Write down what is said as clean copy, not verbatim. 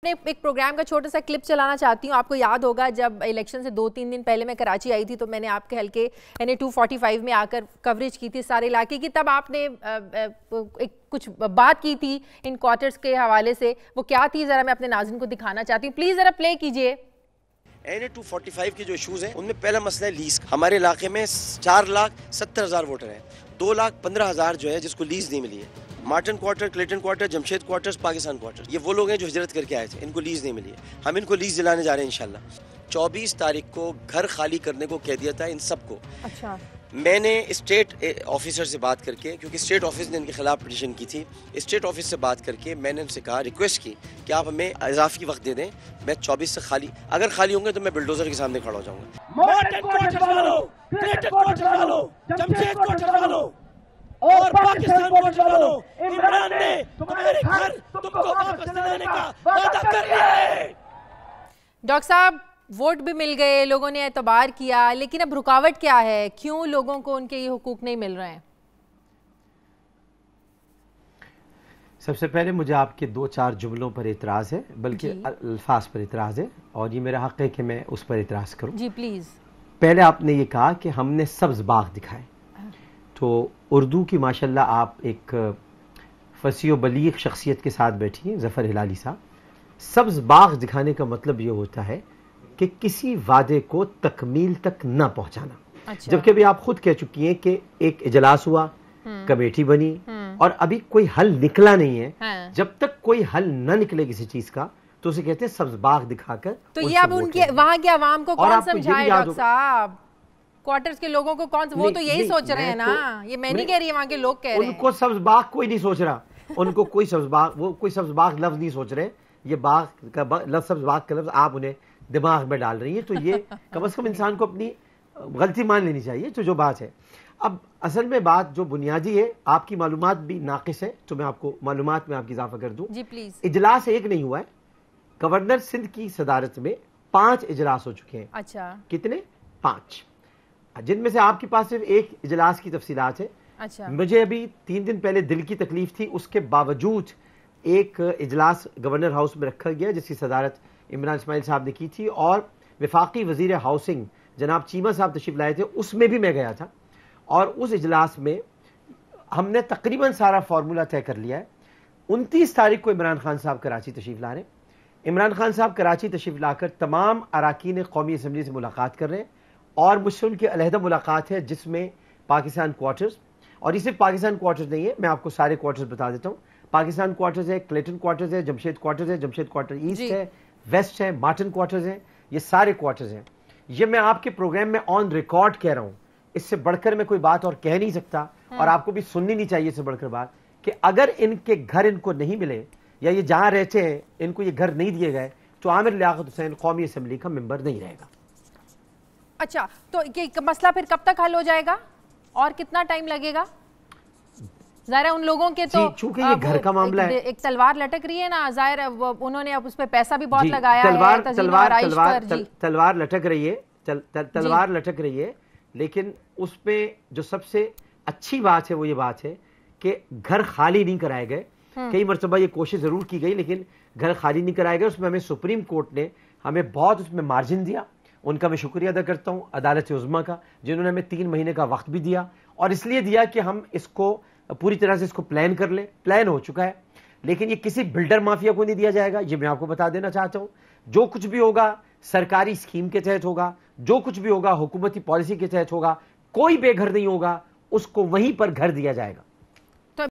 ایک پروگرام کا چھوٹا سا کلپ چلانا چاہتی ہوں. آپ کو یاد ہوگا جب الیکشن سے 2-3 دن پہلے میں کراچی آئی تھی تو میں نے آپ کے حلقے یعنی 245 میں آ کر کوریج کی تھی سارے علاقے کی. تب آپ نے کچھ بات کی تھی ان کوارٹرز کے حوالے سے. وہ کیا تھی ذرا میں اپنے ناظرین کو دکھانا چاہتی ہوں. پلیز ذرا پلے کیجئے. NA245 کے جو ایشوز ہیں ان میں پہلا مسئلہ ہے لیز. ہمارے علاقے میں 4,70,000 ووٹر ہیں. 2,15,000 جو ہے جس کو لیز نہیں ملی ہے. Martin quarter, Clayton quarter, Jamshed quarter, Pakistan quarter, یہ وہ لوگ ہیں جو ہجرت کر کے آئے تھے. ان کو لیز نہیں ملی ہے. ہم ان کو لیز دلانے جا رہے ہیں انشاءاللہ. 24 تاریخ کو گھر خالی کرنے کو کہہ دیا تھا ان سب کو. اچھا. میں نے اسٹیٹ آفیسر سے بات کر کے، کیونکہ اسٹیٹ آفس نے ان کے خلاف پٹیشن کی تھی، اسٹیٹ آفس سے بات کر کے میں نے ان سے کہا، ریکویسٹ کی کہ آپ ہمیں اضافی وقت دے دیں. میں 24 سے خالی، اگر خالی ہوں گے تو میں بلڈوزر کے سامنے کھڑا ہو جاؤں گا. مارٹن کوارٹر والوں، کلیٹن کوارٹر والوں، جمشید کوارٹر والوں اور پاکستان کوارٹر والوں، عمران نے تمہارے گھر تم کو واپس دلانے کا وعدہ کر لیا ہے. ڈاکٹر صاحب ووٹ بھی مل گئے، لوگوں نے اعتبار کیا، لیکن اب رکاوٹ کیا ہے؟ کیوں لوگوں کو ان کے یہ حقوق نہیں مل رہے ہیں؟ سب سے پہلے مجھے آپ کے 2-4 جملوں پر اعتراض ہے، بلکہ الفاظ پر اعتراض ہے، اور یہ میرا حق ہے کہ میں اس پر اعتراض کروں. جی پلیز. پہلے آپ نے یہ کہا کہ ہم نے سبز باغ دکھائے. تو اردو کی ماشاءاللہ آپ ایک فصیح و بلیغ شخصیت کے ساتھ بیٹھی ہیں، ظفر ہلالی صاحب. سبز باغ دکھانے کا مطلب یہ ہوتا ہے کہ کسی وعدے کو تکمیل تک نہ پہنچانا. جبکہ ابھی آپ خود کہہ چکی ہیں کہ ایک اجلاس ہوا، کمیٹی بنی، اور ابھی کوئی حل نکلا نہیں ہے. جب تک کوئی حل نہ نکلے کسی چیز کا تو اسے کہتے ہیں سبز باغ دکھا کر. تو یہ اب ان کے وہاں کے عوام کو کون سمجھائے ڈاکٹر صاحب؟ کوارٹرز کے لوگوں کو کون، وہ تو یہی سوچ رہے ہیں نا. یہ میں نہیں کہہ رہی، وہاں کے لوگ کہہ رہے ہیں. ان کو سبز باغ کوئی نہیں سوچ رہا. ان کو کوئی سبز باغ، وہ کوئی سبز باغ لفظ نہیں سوچ رہے. یہ باغ کا لفظ، سبز باغ کا لفظ آپ انہیں دماغ میں ڈال رہی ہیں. تو یہ کم از کم انسان کو اپنی غلطی مان لینی چاہیے. تو جو بات ہے، اب اصل میں بات جو بنیادی ہے، آپ کی معلومات بھی ناقص ہے تو میں آپ کو معلومات میں آپ کی اضافہ کر دوں. جی پلیز. اجلاس ایک نہیں ہوا ہے. گورنر سندھ کی صدارت میں 5 اجلاس ہو چکے ہیں. اچھا. کتنے؟ 5، جن میں سے آپ کے پاس صرف ایک اجلاس کی تفصیلات ہے. اچھا. مجھے ابھی 3 دن پہلے دل کی تکلیف تھی، اس کے باوجود ایک اجلاس گورنر ہاؤس میں رکھا گیا جس کی صدارت عمران اسماعیل صاحب نے کی تھی، اور وفاقی وزیر ہاؤسنگ جناب چیمہ صاحب تشریف لائے تھے. اس میں بھی میں گیا تھا، اور اس اجلاس میں ہم نے تقریباً سارا فارمولہ طے کر لیا ہے. 29 تاریخ کو عمران خان صاحب کراچی تشریف لا رہے ہیں. عمران خان صاحب کراچی تشریف لا کر تمام اراکین قومی اسمبلی سے ملاقات کر رہے ہیں، اور مجھ سے ان کی علیحدہ ملاقات ہے جس میں پاکستان کوارٹرز، اور یہ صرف پاکستان کوارٹرز نہیں ہے، میں آپ کو سارے کوارٹرز بتا دیتا ہوں. پاکستان کوارٹرز ہے، کلیٹن کوارٹرز ہے، جمشید کوارٹرز ہے، جمشید کوارٹر ایسٹ ہے، ویسٹ ہے، مارٹن کوارٹرز ہیں. یہ سارے کوارٹرز ہیں. یہ میں آپ کے پروگرام میں آن ریکارڈ کہہ رہا ہوں. اس سے بڑھ کر میں کوئی بات اور کہہ نہیں سکتا، اور آپ کو بھی سننی نہیں چاہیے اس سے بڑھ کر بات، کہ اگر ان کے گھر ان کو نہیں ملے، یا یہ جہاں رہتے ہیں ان کو یہ گھر نہیں دیے گئے، تو عامر لیاقت حسین قومی اسمبلی کا ممبر نہیں رہے گا. اچھا، تو یہ مسئلہ پھر کب تک حل ہو جائے گا اور کتنا ٹائم لگے گا؟ ظاہر ہے ان لوگوں کے تو چونکہ یہ گھر کا معاملہ ہے، ایک تلوار لٹک رہی ہے نا. ظاہر ہے انہوں نے اب اس پہ پیسہ بھی بہت لگایا ہے، تلوار لٹک رہی ہے، تلوار لٹک رہی ہے. لیکن اس پہ جو سب سے اچھی بات ہے وہ یہ بات ہے کہ گھر خالی نہیں کرائے گئے. کئی مرتبہ یہ کوشش ضرور کی گئی لیکن گھر خالی نہیں کرائے گئے. اس میں ہمیں سپریم کورٹ نے ہمیں بہت اس میں مارجن دیا. ان کا میں شکریہ ادا کرتا ہوں عدالت عظمیٰ کا، جنہوں نے ہمیں 3 مہینے کا وقت بھی دیا، اور اس لیے دیا کہ ہم اس کو پوری طرح سے اس کو پلان کر لیں. پلان ہو چکا ہے، لیکن یہ کسی بلڈر مافیا کو نہیں دیا جائے گا. یہ میں آپ کو بتا دینا چاہتا ہوں. جو کچھ بھی ہوگا سرکاری اسکیم کے تحت ہوگا، جو کچھ بھی ہوگا حکومتی پالیسی کے تحت ہوگا. کوئی بے گھر نہیں ہوگا، اس کو وہیں پر گھر دیا جائے گا.